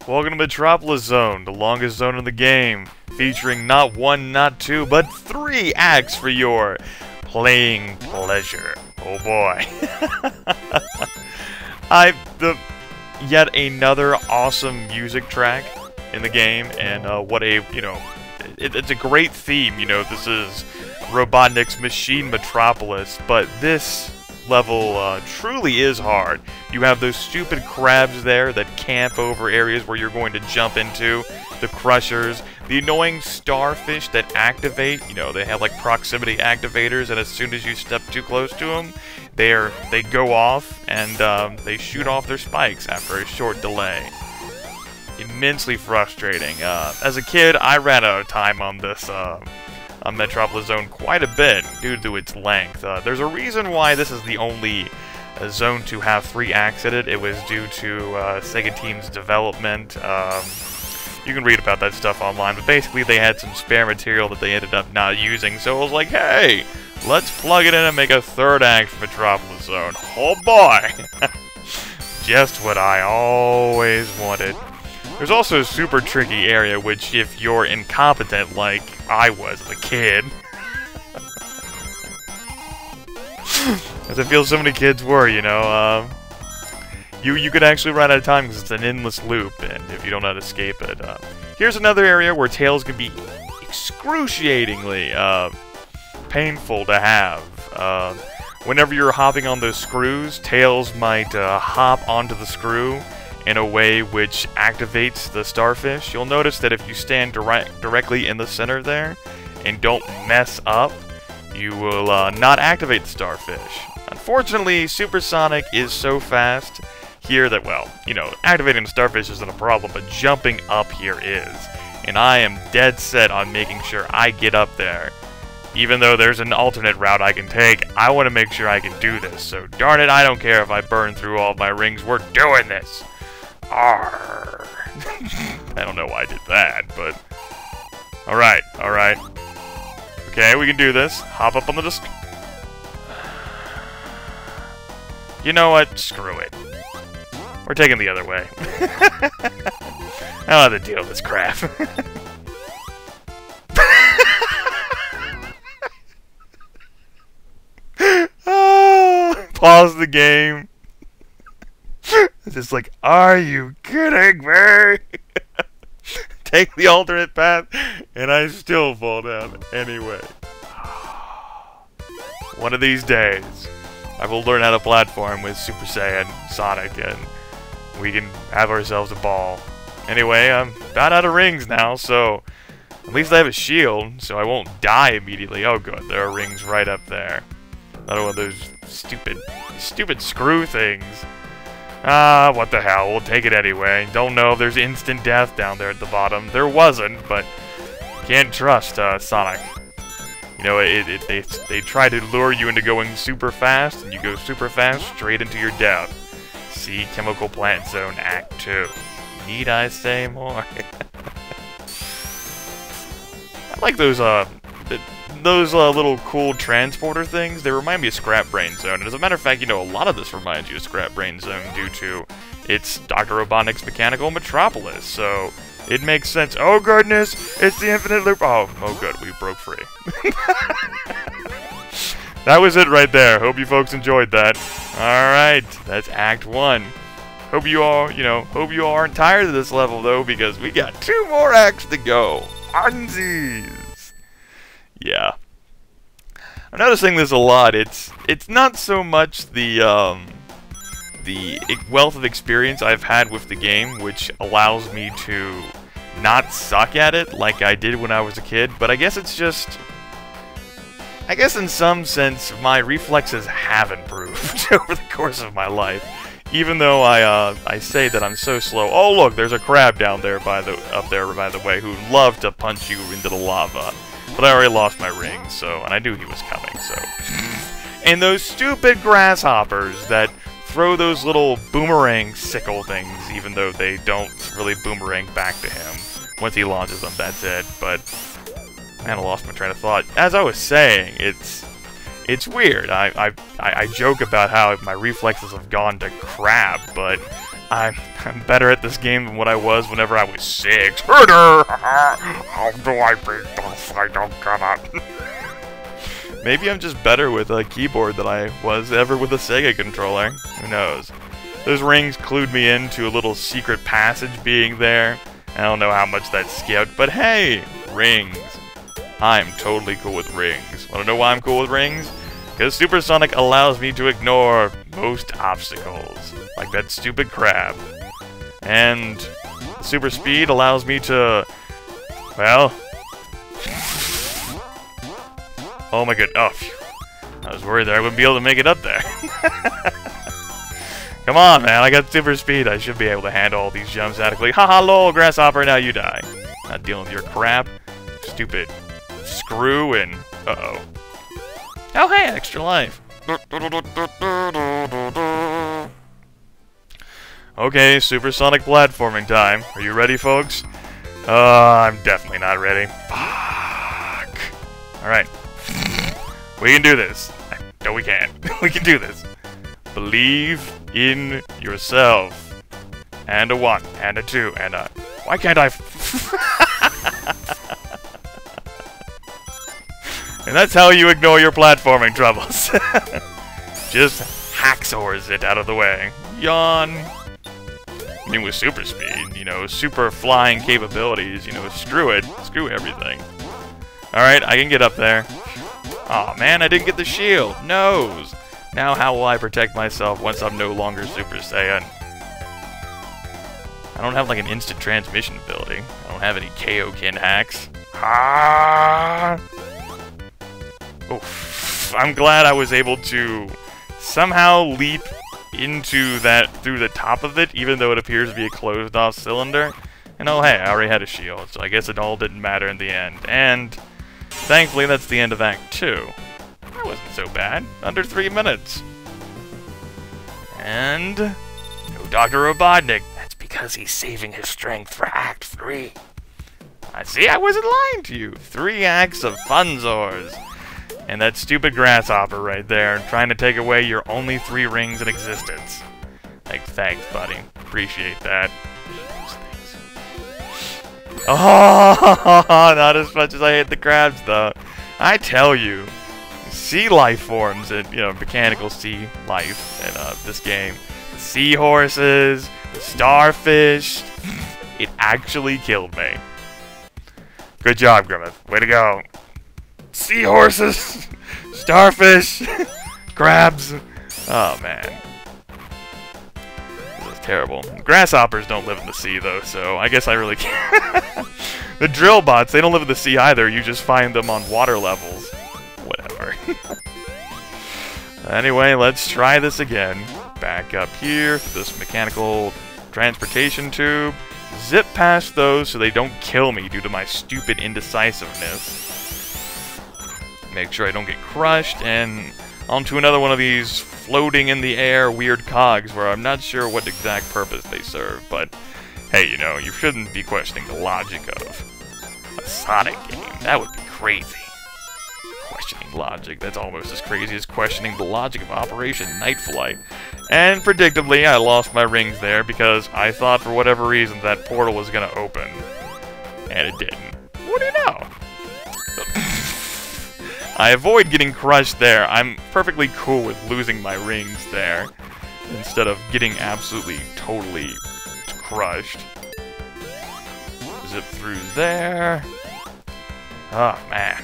Welcome to Metropolis Zone, the longest zone in the game, featuring not one, not two, but 3 acts for your playing pleasure. Oh boy. Yet another awesome music track in the game, and what a, it's a great theme, this is Robotnik's Machine Metropolis, but this level truly is hard. You have those stupid crabs there that camp over areas where you're going to jump into, the crushers, the annoying starfish that activate, they have like proximity activators, and as soon as you step too close to them, they go off, and they shoot off their spikes after a short delay. Immensely frustrating. As a kid, I ran out of time on this on Metropolis Zone quite a bit due to its length. There's a reason why this is the only zone to have 3 acts in it. It was due to Sega Team's development. You can read about that stuff online, but basically they had some spare material that they ended up not using, so I was like, hey, let's plug it in and make a 3rd act for Metropolis Zone. Oh boy! Just what I always wanted. There's also a super tricky area, which if you're incompetent like I was as a kid, as I feel so many kids were, you could actually run out of time because it's an endless loop, and if you don't know how to escape it. Here's another area where Tails can be excruciatingly painful to have. Whenever you're hopping on those screws, Tails might hop onto the screw in a way which activates the starfish. You'll notice that if you stand directly in the center there and don't mess up, you will not activate the starfish. Unfortunately, Supersonic is so fast here that, well, activating the starfish isn't a problem, but jumping up here is. And I am dead set on making sure I get up there. Even though there's an alternate route I can take, I want to make sure I can do this. So darn it, I don't care if I burn through all of my rings, we're doing this! Arrgh. I don't know why I did that, but... Alright. Okay, we can do this. Hop up on the disc... You know what? Screw it. We're taking the other way. I don't have to deal with this crap. Pause the game. It's just like, are you kidding me? Take the alternate path, and I still fall down anyway. One of these days, I will learn how to platform with Super Saiyan Sonic, and we can have ourselves a ball. Anyway, I'm about out of rings now, so at least I have a shield, so I won't die immediately. Oh good, there are rings right up there. Another one of those stupid screw things. Ah, what the hell, we'll take it anyway. Don't know if there's instant death down there at the bottom. There wasn't, but can't trust Sonic. They try to lure you into going super fast, and you go super fast straight into your death. See Chemical Plant Zone Act 2. Need I say more? I like those little cool transporter things. They remind me of Scrap Brain Zone. And as a matter of fact, a lot of this reminds you of Scrap Brain Zone due to it's Dr. Robotnik's Mechanical Metropolis. So it makes sense. Oh goodness, it's the infinite loop. Oh good, we broke free. That was it right there. Hope you folks enjoyed that. Alright, that's Act 1. Hope you all aren't tired of this level though, because we got 2 more acts to go. Unsies! Yeah. I'm noticing this a lot. It's not so much the wealth of experience I've had with the game, which allows me to not suck at it like I did when I was a kid, but I guess it's just... I guess in some sense, my reflexes have improved over the course of my life. Even though I say that I'm so slow. Oh look, there's a crab down there up there by the way, who'd love to punch you into the lava. But I already lost my ring, and I knew he was coming, so... And those stupid grasshoppers that throw those little boomerang sickle things, even though they don't really boomerang back to him. Once he launches them, that's it, but... Man, I lost my train of thought. As I was saying, it's weird. I joke about how my reflexes have gone to crap, but I'm better at this game than what I was whenever I was 6. How do I beat this? I don't get it. Maybe I'm just better with a keyboard than I was ever with a Sega controller. Who knows? Those rings clued me into a little secret passage being there. I don't know how much that skipped, but hey, rings. I'm totally cool with rings. Want to know why I'm cool with rings? Because Supersonic allows me to ignore most obstacles, like that stupid crab. And Super Speed allows me to, well... Oh my god, oh phew. I was worried that I wouldn't be able to make it up there. Come on, man, I got Super Speed. I should be able to handle all these jumps adequately. Haha, lol, Grasshopper, now you die. Not dealing with your crap. Stupid screw and... uh-oh. Oh, hey, extra life. Okay, supersonic platforming time. Are you ready, folks? I'm definitely not ready. Fuck. Alright. We can do this. No, we can't. We can do this. Believe in yourself. And a 1, and a 2, and a... Why can't I... And that's how you ignore your platforming troubles. Just hacksaws it out of the way. Yawn. I mean, with super speed, you know, super flying capabilities, you know, screw it. Screw everything. Alright, I can get up there. Aw, man, I didn't get the shield. Nose. Now how will I protect myself once I'm no longer Super Saiyan? I don't have, like, an instant transmission ability. I don't have any Kaioken hacks. Ah! Oof. I'm glad I was able to somehow leap into that through the top of it, even though it appears to be a closed-off cylinder. And oh hey, I already had a shield, so I guess it all didn't matter in the end. And thankfully, that's the end of Act 2. That wasn't so bad. Under 3 minutes. And no Dr. Robotnik. That's because he's saving his strength for Act 3. I see, I wasn't lying to you. 3 acts of Funzors. And that stupid grasshopper right there, trying to take away your only 3 rings in existence. Like, thanks, buddy. Appreciate that. Oh, not as much as I hate the crabs, though. I tell you, sea life forms and, you know, mechanical sea life in this game. The seahorses, the starfish. It actually killed me. Good job, Grimith. Way to go. Seahorses, starfish, crabs. Oh man, this is terrible. Grasshoppers don't live in the sea though, so I guess I really can't. The drill bots, they don't live in the sea either. You just find them on water levels. Whatever. Anyway, let's try this again. Back up here, this mechanical transportation tube. Zip past those so they don't kill me due to my stupid indecisiveness. Make sure I don't get crushed, and onto another one of these floating in the air weird cogs where I'm not sure what exact purpose they serve, but hey, you know, you shouldn't be questioning the logic of a Sonic game. That would be crazy. Questioning logic, that's almost as crazy as questioning the logic of Operation Night Flight. And predictably, I lost my rings there because I thought for whatever reason that portal was gonna open. And it didn't. What do you know? I avoid getting crushed there. I'm perfectly cool with losing my rings there instead of getting absolutely, totally crushed. Zip through there. Oh, man.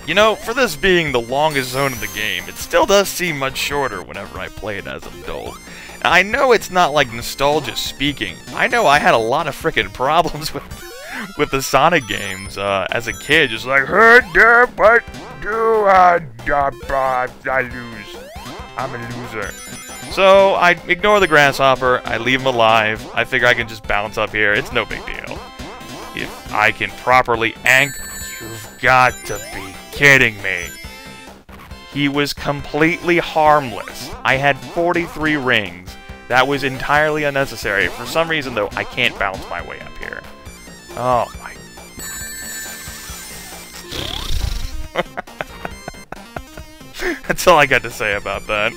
You know, for this being the longest zone in the game, it still does seem much shorter whenever I play it as an adult. Now, I know it's not like nostalgia speaking. I know I had a lot of frickin' problems with the Sonic games as a kid, just like, what do I lose? I'm a loser. So I ignore the grasshopper, I leave him alive, I figure I can just bounce up here, it's no big deal. If I can properly you've got to be kidding me. He was completely harmless. I had 43 rings. That was entirely unnecessary. For some reason though, I can't bounce my way up here. Oh my... That's all I got to say about that.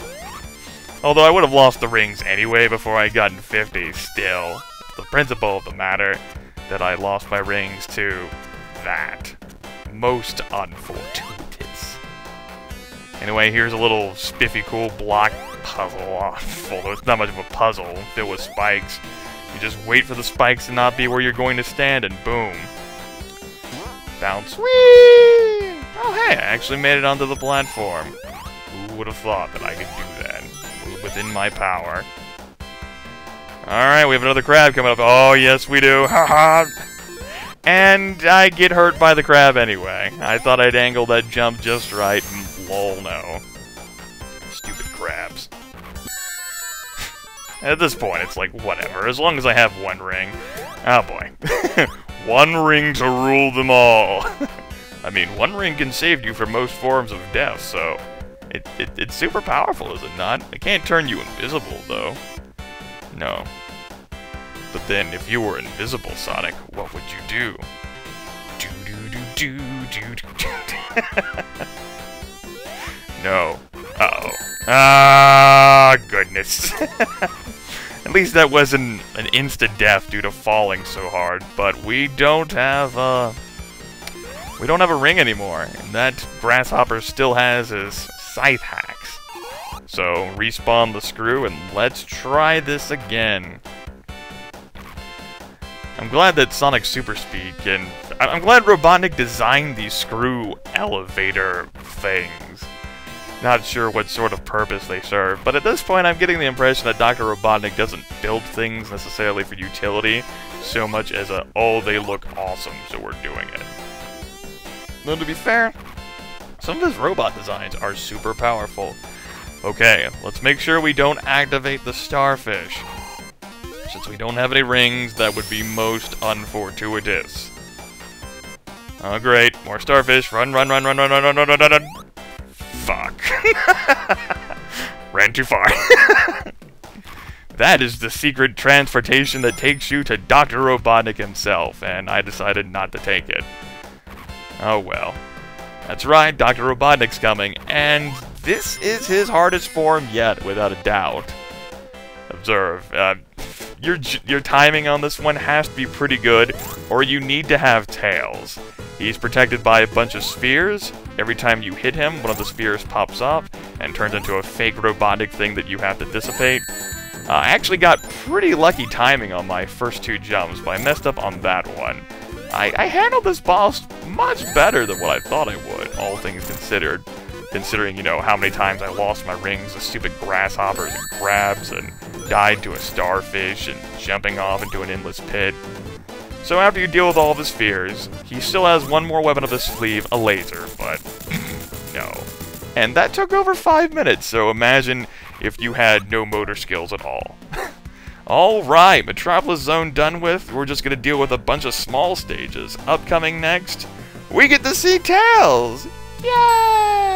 Although I would have lost the rings anyway before I gotten 50, still. The principle of the matter that I lost my rings to that. Most unfortuitous. Anyway, here's a little spiffy cool block puzzle. Although it's not much of a puzzle, filled with spikes. You just wait for the spikes to not be where you're going to stand, and boom. Bounce. Whee! Oh hey, I actually made it onto the platform. Who would have thought that I could do that? It was within my power. Alright, we have another crab coming up. Oh, yes we do. Haha! And I get hurt by the crab anyway. I thought I'd angle that jump just right. Lol, no. Stupid crabs. At this point, it's like, whatever. As long as I have one ring. Oh boy. One ring to rule them all. I mean, one ring can save you from most forms of death, so... It's super powerful, is it not? It can't turn you invisible, though. No. But then, if you were invisible, Sonic, what would you do? No. Uh-oh. Ah, goodness. At least that wasn't an instant death due to falling so hard, but we don't have a ring anymore, and that grasshopper still has his scythe hacks. So, respawn the screw, and let's try this again. I'm glad that Sonic Super Speed can... I'm glad Robotnik designed these screw elevator things. Not sure what sort of purpose they serve, but at this point I'm getting the impression that Dr. Robotnik doesn't build things necessarily for utility, so much as a, oh, they look awesome, so we're doing it. Though to be fair, some of his robot designs are super powerful. Okay, let's make sure we don't activate the starfish. Since we don't have any rings, that would be most unfortuitous. Oh great, more starfish, run, run, run, run, run, run, run, run, run, run, run. Fuck. Ran too far. That is the secret transportation that takes you to Dr. Robotnik himself, and I decided not to take it. Oh well. That's right, Dr. Robotnik's coming, and this is his hardest form yet, without a doubt. Observe, your timing on this one has to be pretty good, or you need to have tails. He's protected by a bunch of spheres. Every time you hit him, one of the spheres pops up and turns into a fake Robotnik thing that you have to dissipate. I actually got pretty lucky timing on my first two jumps, but I messed up on that one. I handled this boss much better than what I thought I would, all things considered. Considering, you know, how many times I lost my rings to stupid grasshoppers and crabs, and died to a starfish, and jumping off into an endless pit. So after you deal with all of his fears, he still has one more weapon up his sleeve, a laser, but no. And that took over 5 minutes, so imagine if you had no motor skills at all. Alright, Metropolis Zone done with. We're just gonna deal with a bunch of small stages. Upcoming next, we get to see Tails! Yay!